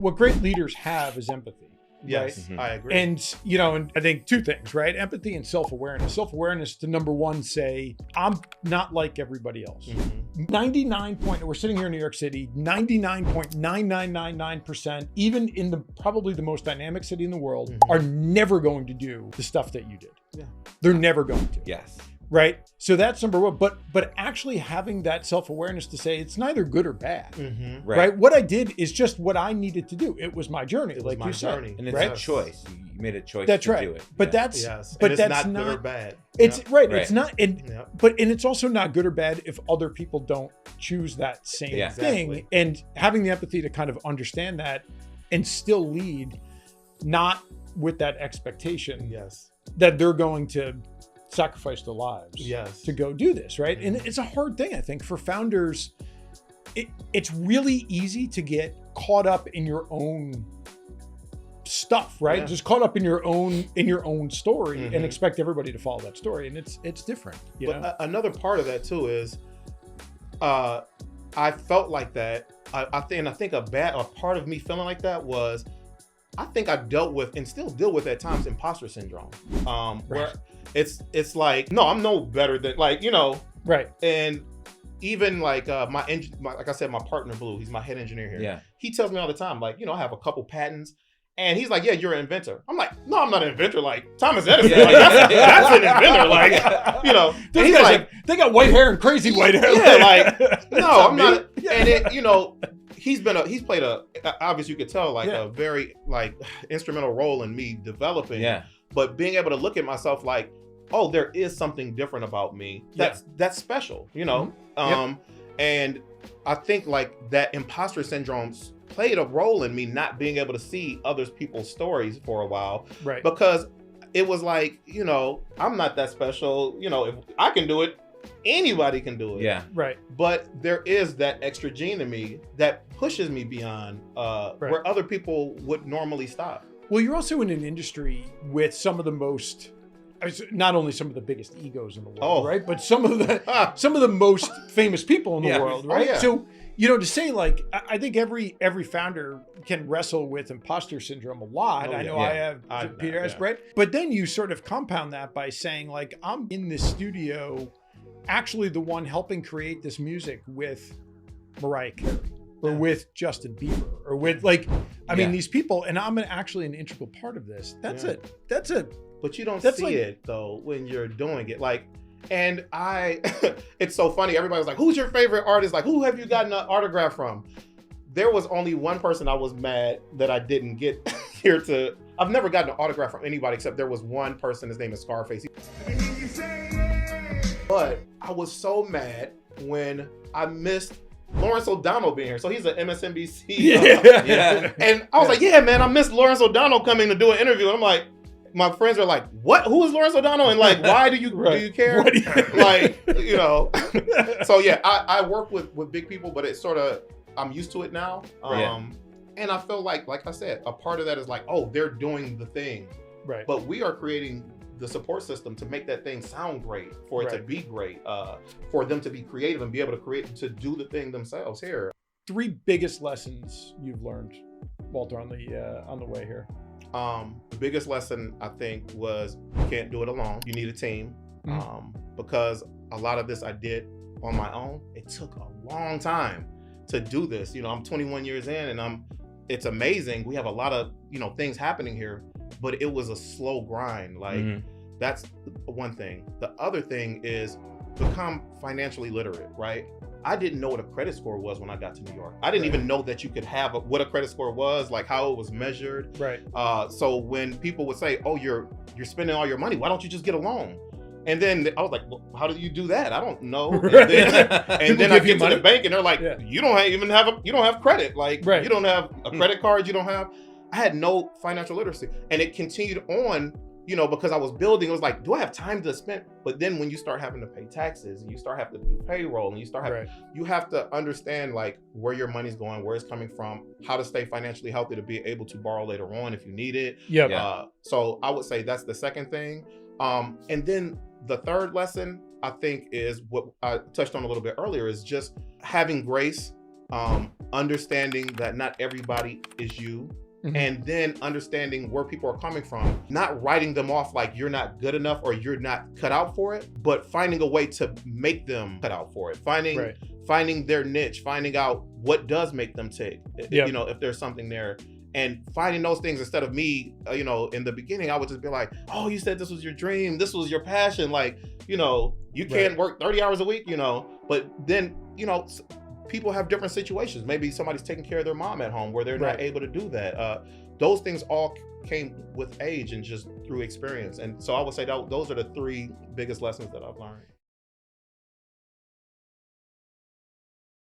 What great leaders have is empathy. Yes, right? I agree. And, and I think two things, right? Empathy and self-awareness. Self-awareness to number one, say, I'm not like everybody else. 99 point, we're sitting here in New York City, 99.9999%, even in probably the most dynamic city in the world, are never going to do the stuff that you did. Yeah. They're never going to. Yes. Right. So that's number one. But actually having that self-awareness to say it's neither good or bad. Right. What I did is just what I needed to do. It was my journey, like you said. And it's a choice. You made a choice to do it. But it's that's not good or bad. It's right. It's not. And it's also not good or bad if other people don't choose that same thing. Exactly. And having the empathy to kind of understand that and still lead, not with that expectation that they're going to sacrifice their lives to go do this, right? And it's a hard thing, I think, for founders. It's really easy to get caught up in your own stuff, right? Just caught up in your own story and expect everybody to follow that story, and it's different. But another part of that too is, I felt like that. I think a part of me feeling like that was, I think I dealt with and still deal with at times imposter syndrome, where it's like, no, I'm no better than, like, right. And even like like I said, my partner Blue, he's my head engineer here. Yeah. He tells me all the time, like, I have a couple patents. And he's like, yeah, you're an inventor. I'm like, no, I'm not an inventor. Like Thomas Edison, like, that's an inventor. Like, And he's like, they got white hair and crazy white hair. Yeah, like, no, I'm not. And he's played obviously you could tell, like a very like instrumental role in me developing. Yeah. But being able to look at myself like, oh, there is something different about me. That's special, And I think like that imposter syndrome played a role in me not being able to see other people's stories for a while. Right. Because it was like, I'm not that special. If I can do it, anybody can do it. Yeah. Right. But there is that extra gene in me that pushes me beyond where other people would normally stop. Well, you're also in an industry with some of the most, not only some of the biggest egos in the world, right? But some of the most famous people in the world, right? So, to say, like, I think every founder can wrestle with imposter syndrome a lot. I know I have, Peter has, right? But then you sort of compound that by saying, like, I'm in this studio, actually the one helping create this music with Mariah Carey. Or with Justin Bieber, or with these people, and I'm actually an integral part of this. That's it. But you don't see it though when you're doing it. Like, and it's so funny. Everybody's like, "Who's your favorite artist? Like, who have you gotten an autograph from?" There was only one person I was mad that I didn't get here to. I've never gotten an autograph from anybody except there was one person. His name is Scarface. But I was so mad when I missed Lawrence O'Donnell being here. So he's an MSNBC. And I was like, yeah, man, I missed Lawrence O'Donnell coming to do an interview. And I'm like, my friends are like, what? Who is Lawrence O'Donnell? And like, why do you care? So yeah, I work with big people, but it's sort of, I'm used to it now. And I feel like I said, a part of that is like, oh, they're doing the thing. Right. But we are creating the support system to make that thing sound great, for it to be great, for them to be creative and be able to do the thing themselves here. 3 biggest lessons you've learned, Walter, on the way here. The biggest lesson I think was you can't do it alone. You need a team. Because a lot of this I did on my own. It took a long time to do this. I'm 21 years in, and it's amazing. We have a lot of things happening here, but it was a slow grind. Like that's one thing. The other thing is become financially literate, right? I didn't know what a credit score was when I got to New York. I didn't even know that you could have what a credit score was, like how it was measured. Right. So when people would say, "Oh, you're spending all your money. Why don't you just get a loan?" And then I was like, well, how do you do that? I don't know. And then I get to the bank and they're like, you don't have credit. Like you don't have a credit card. I had no financial literacy, and it continued on, because I was building. It was like, do I have time to spend? But then when you start having to pay taxes and you start having to do payroll and you have to understand like where your money's going, where it's coming from, how to stay financially healthy to be able to borrow later on if you need it. So I would say that's the second thing. And then the third lesson, I think, is what I touched on a little bit earlier, is just having grace understanding that not everybody is you. And then understanding where people are coming from, not writing them off like you're not good enough or you're not cut out for it, but finding a way to make them cut out for it. Finding their niche, finding out what does make them tick, you know, if there's something there. And finding those things instead of me, you know, in the beginning, I would just be like, oh, you said this was your dream. This was your passion. Like, you know, you can't work 30 hours a week, you know, but then, you know, people have different situations. Maybe somebody's taking care of their mom at home where they're not able to do that. Those things all came with age and just through experience. And so I would say that those are the 3 biggest lessons that I've learned.